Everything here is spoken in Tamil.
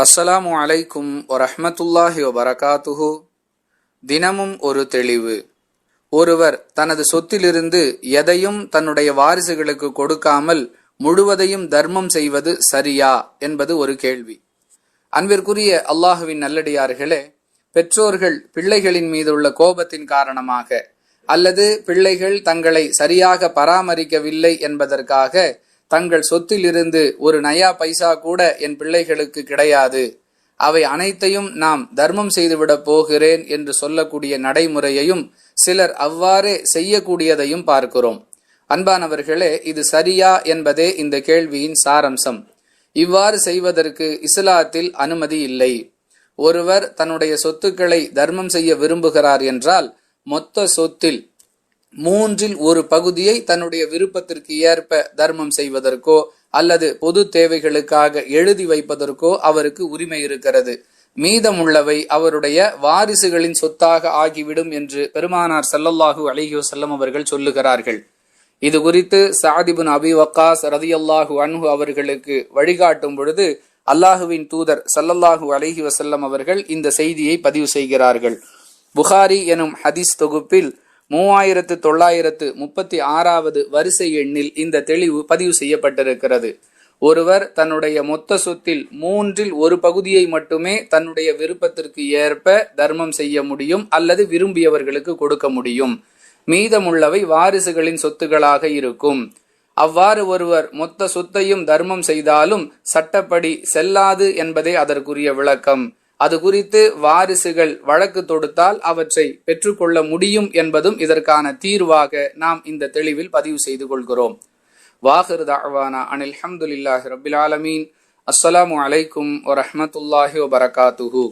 அஸ்ஸலாமு அலைக்கும் வரஹ்மத்துல்லாஹி வபரகாத்துஹு. தினமும் ஒரு தெளிவு. ஒருவர் தனது சொத்திலிருந்து எதையும் தன்னுடைய வாரிசுகளுக்கு கொடுக்காமல் முழுவதையும் தர்மம் செய்வது சரியா என்பது ஒரு கேள்வி. அன்பிற்குரிய அல்லாஹுவின் நல்லடியார்களே, பெற்றோர்கள் பிள்ளைகளின் மீதுள்ள கோபத்தின் காரணமாக அல்லது பிள்ளைகள் தங்களை சரியாக பராமரிக்கவில்லை என்பதற்காக தங்கள் சொத்திலிருந்து ஒரு நயா பைசா கூட என் பிள்ளைகளுக்கு கிடையாது, அவை அனைத்தையும் நாம் தர்மம் செய்துவிடப் போகிறேன் என்று சொல்லக்கூடிய நடைமுறையையும் சிலர் அவ்வாறே செய்யக்கூடியதையும் பார்க்கிறோம். அன்பானவர்களே, இது சரியா என்பதே இந்த கேள்வியின் சாரம்சம். இவ்வாறு செய்வதற்கு இஸ்லாத்தில் அனுமதி இல்லை. ஒருவர் தன்னுடைய சொத்துக்களை தர்மம் செய்ய விரும்புகிறார் என்றால் மொத்த சொத்தில் 1/3 பகுதியை தன்னுடைய விருப்பத்திற்கு ஏற்ப தர்மம் செய்வதற்கோ அல்லது பொது தேவைகளுக்காக எழுதி வைப்பதற்கோ அவருக்கு உரிமை இருக்கிறது. மீதமுள்ளவை அவருடைய வாரிசுகளின் சொத்தாக ஆகிவிடும் என்று பெருமானார் ஸல்லல்லாஹு அலைஹி வஸல்லம் அவர்கள் சொல்லுகிறார்கள். இது குறித்து சஅத் இப்னு அபி வக்காஸ் ரலியல்லாஹு அன்ஹு அவர்களுக்கு வழிகாட்டும் பொழுது அல்லாஹுவின் தூதர் ஸல்லல்லாஹு அலைஹி வஸல்லம் அவர்கள் இந்த செய்தியை பதிவு செய்கிறார்கள். புகாரி எனும் ஹதீஸ் தொகுப்பில் 3936வது வரிசை எண்ணில் இந்த தெளிவு பதிவு செய்யப்பட்டிருக்கிறது. ஒருவர் தன்னுடைய மொத்த சொத்தில் 1/3 பகுதியை மட்டுமே தன்னுடைய விருப்பத்திற்கு ஏற்ப தர்மம் செய்ய முடியும் அல்லது விரும்பியவர்களுக்கு கொடுக்க முடியும். மீதமுள்ளவை வாரிசுகளின் சொத்துகளாக இருக்கும். அவ்வாறு ஒருவர் மொத்த சொத்தையும் தர்மம் செய்தாலும் சட்டப்படி செல்லாது என்பதே அதற்குரிய விளக்கம். அது குறித்து வாரிசுகள் வழக்கு தொடுத்தால் அவற்றை பெற்றுக்கொள்ள முடியும் என்பதும் இதற்கான தீர்வாக நாம் இந்த தெளிவில் பதிவு செய்து கொள்கிறோம். வாஹிர் தஅவானா அனில் ஹம்துலில்லாஹி ரப்பில் ஆலமீன். அஸ்ஸலாமு அலைக்கும் வரஹ்மத்துல்லாஹி வபரகாத்துஹு.